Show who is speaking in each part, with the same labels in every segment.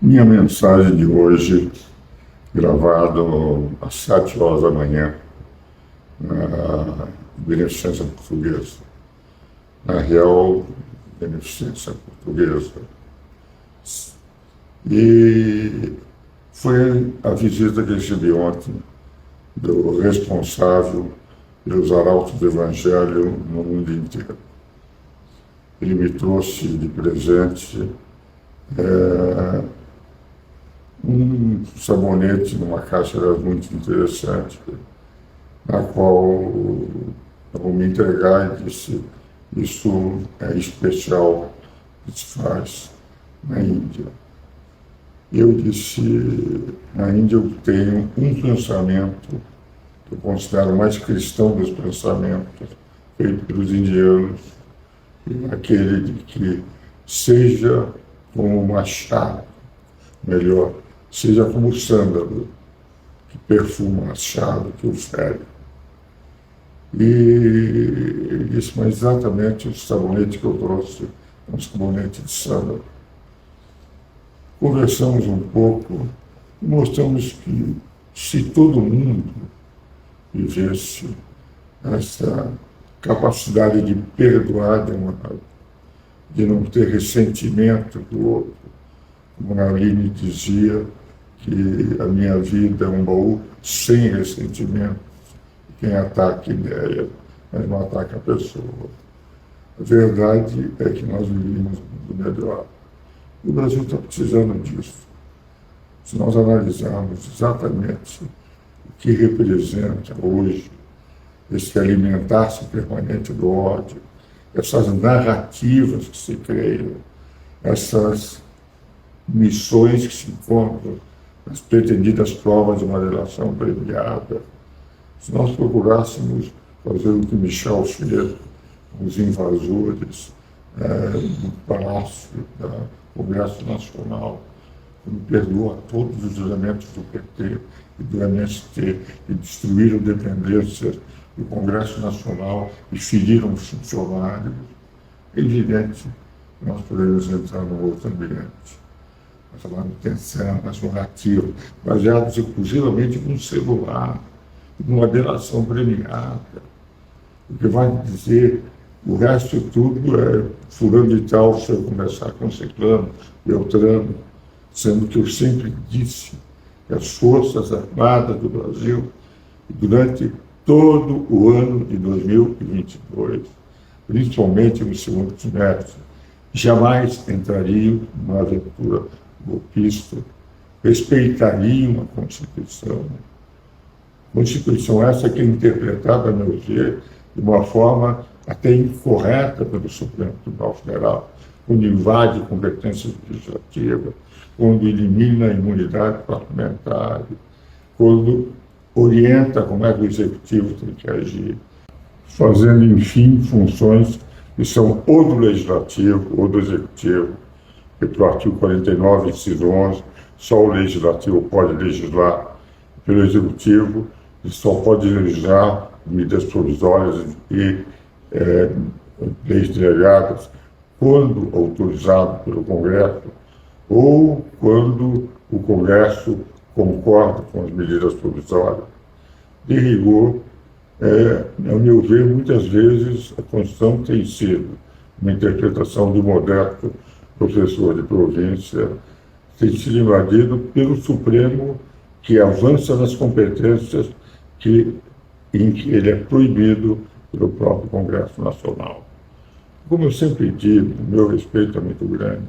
Speaker 1: Minha mensagem de hoje, gravada às 7 horas da manhã, na Beneficência Portuguesa, na Real Beneficência Portuguesa. E foi a visita que recebi ontem do responsável pelos arautos do Evangelho no mundo inteiro. Ele me trouxe de presente um sabonete numa caixa muito interessante, na qual eu vou me entregar e disse: isso é especial, que se faz na Índia. E eu disse: na Índia eu tenho um pensamento que eu considero mais cristão dos pensamentos feito pelos indianos, aquele de que seja como o machado, melhor, seja como o sândalo, que perfuma o machado, que o fere. E ele disse: mas exatamente o sabonete que eu trouxe é um sabonete de sândalo. Conversamos um pouco e mostramos que se todo mundo vivesse essa capacidade de perdoar de um lado, de não ter ressentimento do outro, como a Aline dizia, que a minha vida é um baú sem ressentimento, quem ataca a ideia, mas não ataca a pessoa. A verdade é que nós vivemos um mundo melhor. E o Brasil está precisando disso. Se nós analisarmos exatamente o que representa hoje esse alimentar-se permanente do ódio, essas narrativas que se criam, essas missões que se encontram, as pretendidas provas de uma relação premiada, se nós procurássemos fazer o que Michel fez com os invasores do Palácio do Congresso Nacional, quando perdoa todos os elementos do PT e do MST e destruíram dependências do Congresso Nacional e feriram os funcionários, é evidente que nós podemos entrar num outro ambiente. Nós falamos de cenas narrativas, baseadas exclusivamente num celular, numa delação premiada. O que vai dizer, o resto tudo é fulano de tal, se eu conversar com ciclano, Beltrano, sendo que eu sempre disse que as Forças Armadas do Brasil, durante todo o ano de 2022, principalmente no segundo semestre, jamais entrariam numa aventura golpista, respeitariam a Constituição. Constituição essa que é interpretada, a meu ver, de uma forma até incorreta pelo Supremo Tribunal Federal, quando invade competências legislativas, quando elimina a imunidade parlamentar, quando orienta como é que o Executivo tem que agir, fazendo, enfim, funções que são ou do Legislativo ou do Executivo, que pelo artigo 49, inciso 11, só o Legislativo pode legislar pelo Executivo e só pode legislar medidas provisórias e leis delegadas quando autorizado pelo Congresso ou quando o Congresso concorda com as medidas provisórias. De rigor, ao meu ver, muitas vezes a Constituição tem sido uma interpretação do modesto professor de província, tem sido invadido pelo Supremo, que avança nas competências em que ele é proibido pelo próprio Congresso Nacional. Como eu sempre digo, o meu respeito é muito grande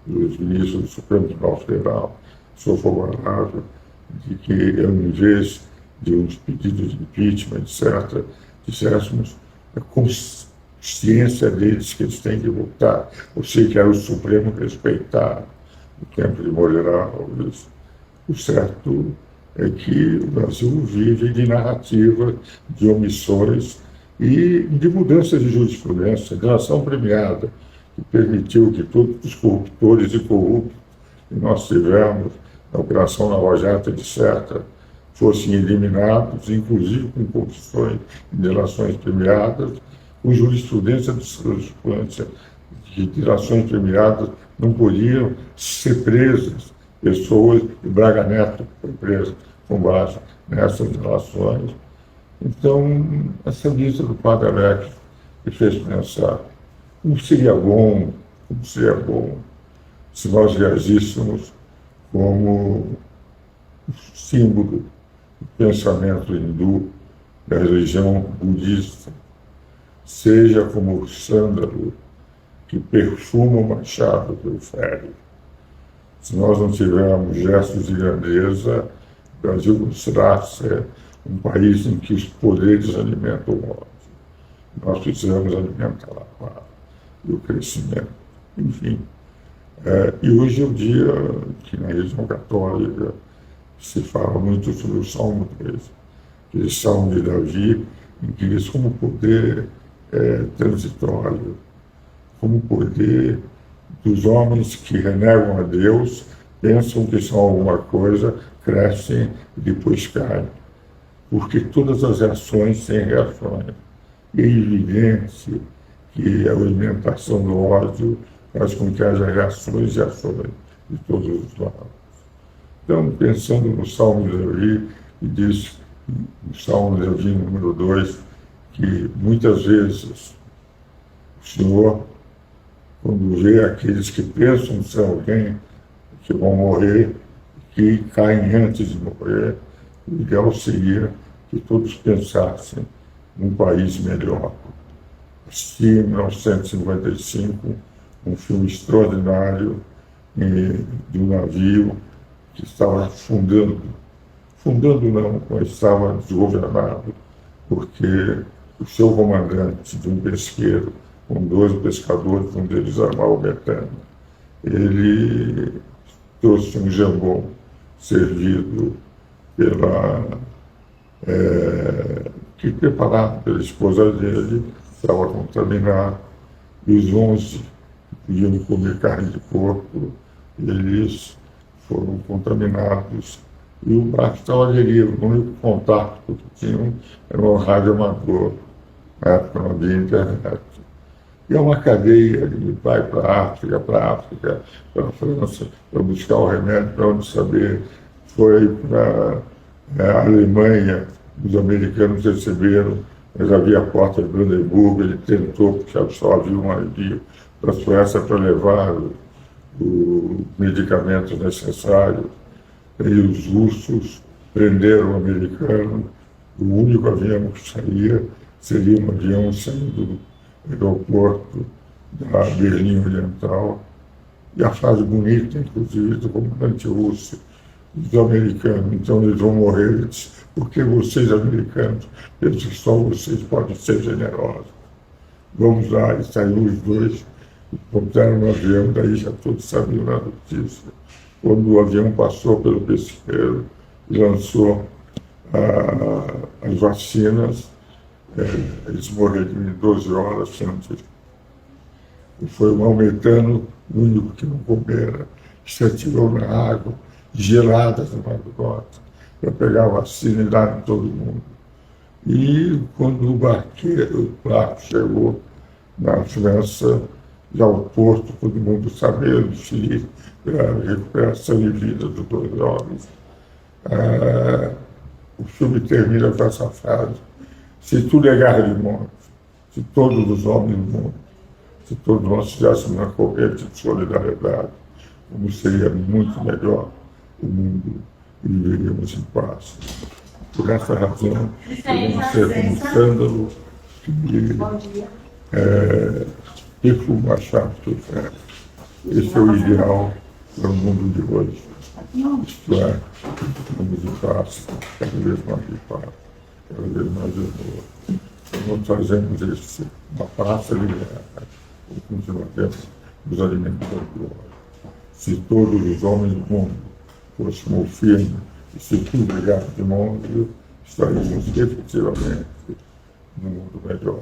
Speaker 1: dos ministros do Supremo Tribunal Federal, sou favorável de que, em vez de uns pedidos de impeachment, etc., disséssemos a consciência deles que eles têm que votar. Eu sei que era o Supremo respeitar o tempo de Moreira Alves. O certo é que o Brasil vive de narrativa, de omissões e de mudanças de jurisprudência, de ação premiada, que permitiu que todos os corruptores e corruptos que nós tivemos na Operação Lava Jato, etc., fossem eliminados, inclusive com confissões e delações premiadas, com jurisprudência de jurisprudência, que delações premiadas não podiam ser presas pessoas, e Braga Neto foi preso com base nessas relações. Então, essa lista do padre Alex me fez pensar como seria bom se nós reagíssemos como símbolo do pensamento hindu, da religião budista, seja como o sândalo que perfuma o machado do fere. Se nós não tivermos gestos de grandeza, o Brasil não será um país em que os poderes alimentam o ódio. Nós precisamos alimentar a paz e o crescimento. Enfim, e hoje é o dia que na religião católica se fala muito sobre o Salmo 13, aquele Salmo de Davi, em que diz como o poder é transitório, como o poder dos homens que renegam a Deus, pensam que são alguma coisa, crescem e depois caem. Porque todas as reações têm reações. E é evidente que a alimentação do ódio faz com que haja reações e ações de todos os lados. Então, pensando no Salmo de Davi, que diz, no Salmo de Davi número 2, que muitas vezes o Senhor, quando vê aqueles que pensam ser alguém que vão morrer, que caem antes de morrer, o ideal seria que todos pensassem num país melhor. Assisti em 1955 um filme extraordinário de um navio que estava afundando não, mas estava desgovernado, porque o seu comandante de um pesqueiro, com 12 pescadores, um deles armava metano, ele trouxe um jambon servido que preparado pela esposa dele, estava contaminado, e os 11 que podiam comer carne de porco, eles foram contaminados, e o barco estava à deriva. O único contato que tinham era um rádio amador, na época não havia internet. E é uma cadeia que vai para a África, para a França, para buscar o remédio, para onde saber. Foi para a Alemanha, os americanos receberam, mas havia a porta de Brandenburgo, ele tentou, porque só havia um navio para a Suécia para levar os medicamentos necessários. E os russos prenderam o americano, o único avião que saía seria um avião saindo do aeroporto da Berlim Oriental. E a frase bonita, inclusive, do comandante russo, dos americanos: então eles vão morrer. Ele disse: porque vocês, americanos, pensam que só vocês podem ser generosos. Vamos lá, e saíram os dois, encontraram no avião, daí já todos sabiam da notícia. Quando o avião passou pelo pesqueiro e lançou as vacinas, eles morreram em 12 horas antes. E foi o Maometano, o único que não comera, que se atirou na água, gelada na madrugada, para pegar a vacina e dar em todo mundo. E quando o barco chegou na França, já o porto, todo mundo sabendo, feliz pela recuperação de vida dos dois homens. O filme termina com essa frase: se tudo é guerra de morte, se todos os homens do mundo, se todos nós fizéssemos uma corrente de solidariedade, como seria muito melhor o mundo e viveríamos em paz. Por essa razão, devemos ser como um sândalo que perfuma o machado do ferro. Esse é o ideal para o mundo de hoje. Isto é, um mundo de paz, cada vez mais de paz, cada vez mais de amor. Então, nós trazemos uma praça de guerra, e continuaremos nos alimentando do ódio. Se todos os homens do mundo fossem firmes e se tudo é guerra de mundo, estaríamos efetivamente num mundo melhor.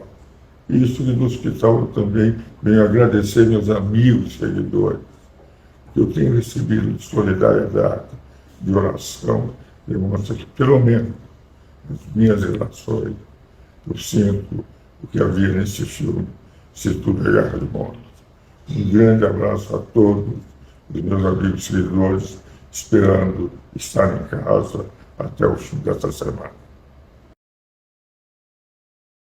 Speaker 1: Isso que no hospital eu também venho agradecer meus amigos seguidores. Eu tenho recebido de solidariedade, de oração, demonstra que, pelo menos, nas minhas relações, eu sinto o que havia nesse filme, Se Tudo é Guerra de Morte. Um grande abraço a todos os meus amigos seguidores. esperando estar em casa até o fim dessa semana.